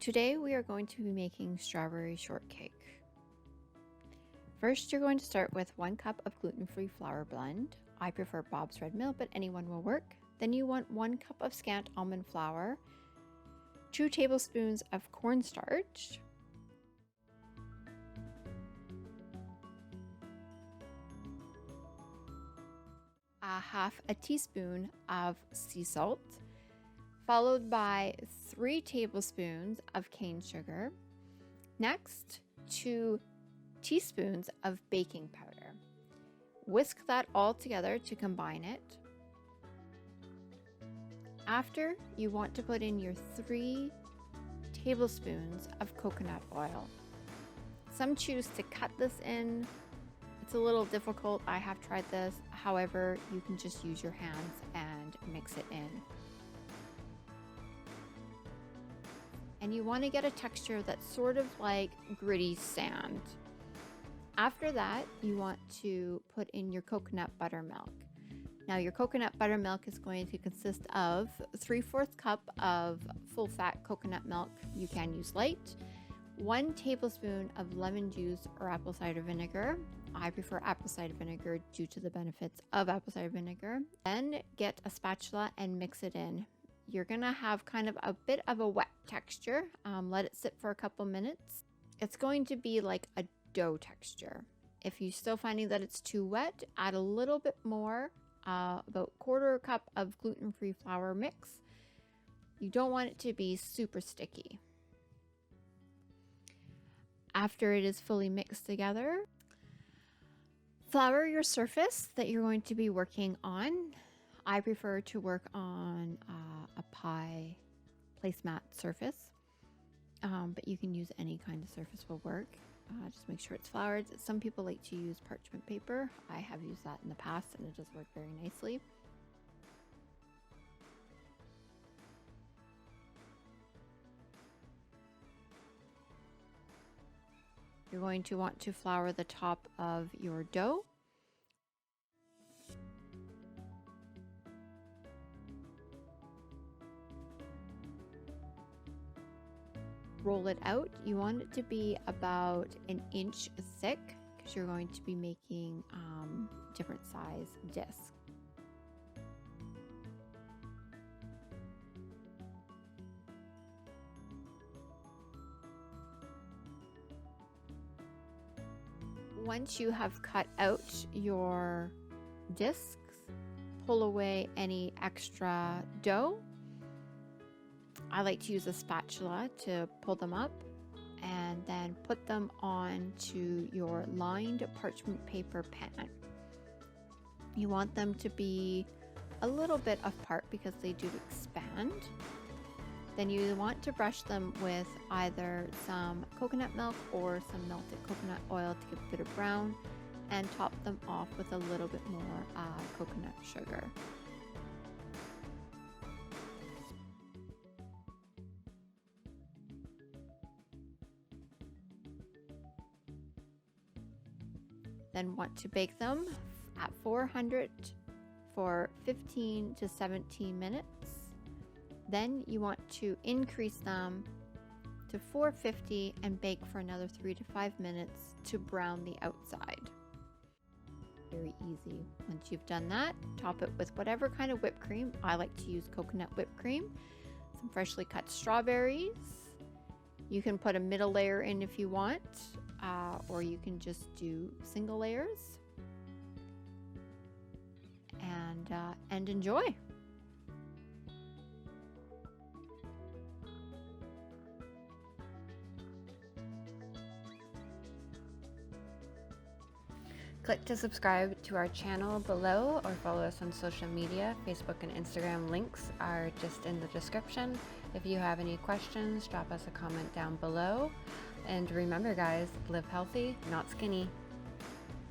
Today we are going to be making strawberry shortcake. First, you're going to start with 1 cup of gluten-free flour blend. I prefer Bob's Red Mill, but anyone will work. Then you want 1 cup of scant almond flour, 2 tablespoons of cornstarch, a half a teaspoon of sea salt, followed by 3 tablespoons of cane sugar. Next, 2 teaspoons of baking powder. Whisk that all together to combine it. After, you want to put in your 3 tablespoons of coconut oil. Some choose to cut this in. It's a little difficult. I have tried this. However, you can just use your hands and mix it in. And you want to get a texture that's sort of like gritty sand. After that, you want to put in your coconut buttermilk. Now, your coconut buttermilk is going to consist of 3/4 cup of full-fat coconut milk. You can use light, 1 tablespoon of lemon juice or apple cider vinegar. I prefer apple cider vinegar due to the benefits of apple cider vinegar. Then get a spatula and mix it in. You're gonna have kind of a bit of a wet texture. Let it sit for a couple minutes. It's going to be like a dough texture. If you're still finding that it's too wet, add a little bit more, about 1/4 cup of gluten-free flour mix. You don't want it to be super sticky. After it is fully mixed together, flour your surface that you're going to be working on. I prefer to work on a pie placemat surface, but you can use any kind of surface will work. Just make sure it's floured. Some people like to use parchment paper. I have used that in the past and it does work very nicely. You're going to want to flour the top of your dough. Roll it out. You want it to be about 1 inch thick because you're going to be making different size discs. Once you have cut out your discs, pull away any extra dough. I like to use a spatula to pull them up and then put them onto your lined parchment paper pan. You want them to be a little bit apart because they do expand. Then you want to brush them with either some coconut milk or some melted coconut oil to give a bit of brown, and top them off with a little bit more coconut sugar. Then want to bake them at 400 for 15 to 17 minutes. Then you want to increase them to 450 and bake for another 3 to 5 minutes to brown the outside. Very easy. Once you've done that, top it with whatever kind of whipped cream. I like to use coconut whipped cream, some freshly cut strawberries. You can put a middle layer in if you want, or you can just do single layers and enjoy. Click to subscribe to our channel below or follow us on social media. Facebook and Instagram links are just in the description. If you have any questions, drop us a comment down below. And remember guys, live healthy, not skinny.